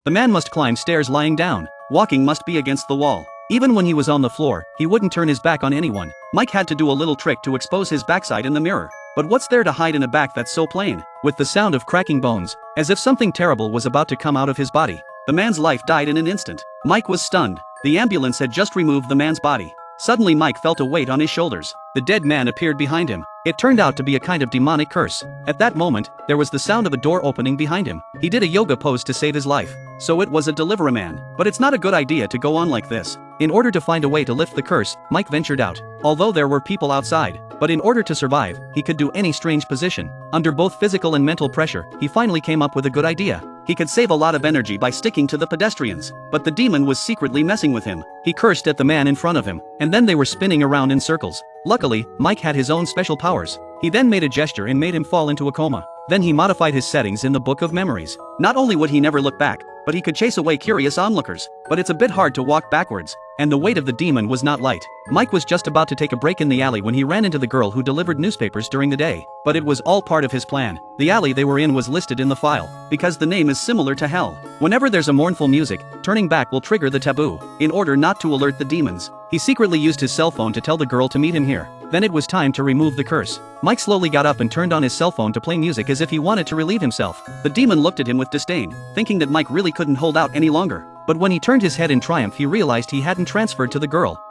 The man must climb stairs lying down. Walking must be against the wall. Even when he was on the floor, he wouldn't turn his back on anyone. Mike had to do a little trick to expose his backside in the mirror. But what's there to hide in a back that's so plain? With the sound of cracking bones, as if something terrible was about to come out of his body, the man's life died in an instant. Mike was stunned. The ambulance had just removed the man's body. Suddenly Mike felt a weight on his shoulders. The dead man appeared behind him. It turned out to be a kind of demonic curse. At that moment, there was the sound of a door opening behind him. He did a yoga pose to save his life. So it was a Deliver-A-Man. But it's not a good idea to go on like this. In order to find a way to lift the curse, Mike ventured out. Although there were people outside, but in order to survive, he could do any strange position. Under both physical and mental pressure, he finally came up with a good idea. He could save a lot of energy by sticking to the pedestrians. But the demon was secretly messing with him. He cursed at the man in front of him, and then they were spinning around in circles. Luckily, Mike had his own special powers. He then made a gesture and made him fall into a coma. Then he modified his settings in the book of memories. Not only would he never look back, but he could chase away curious onlookers. But it's a bit hard to walk backwards, and the weight of the demon was not light. Mike was just about to take a break in the alley when he ran into the girl who delivered newspapers during the day. But it was all part of his plan. The alley they were in was listed in the file, because the name is similar to hell. Whenever there's a mournful music, turning back will trigger the taboo. In order not to alert the demons, he secretly used his cell phone to tell the girl to meet him here. Then it was time to remove the curse. Mike slowly got up and turned on his cell phone to play music as if he wanted to relieve himself. The demon looked at him with disdain, thinking that Mike really couldn't hold out any longer. But when he turned his head in triumph, he realized he hadn't transferred to the girl.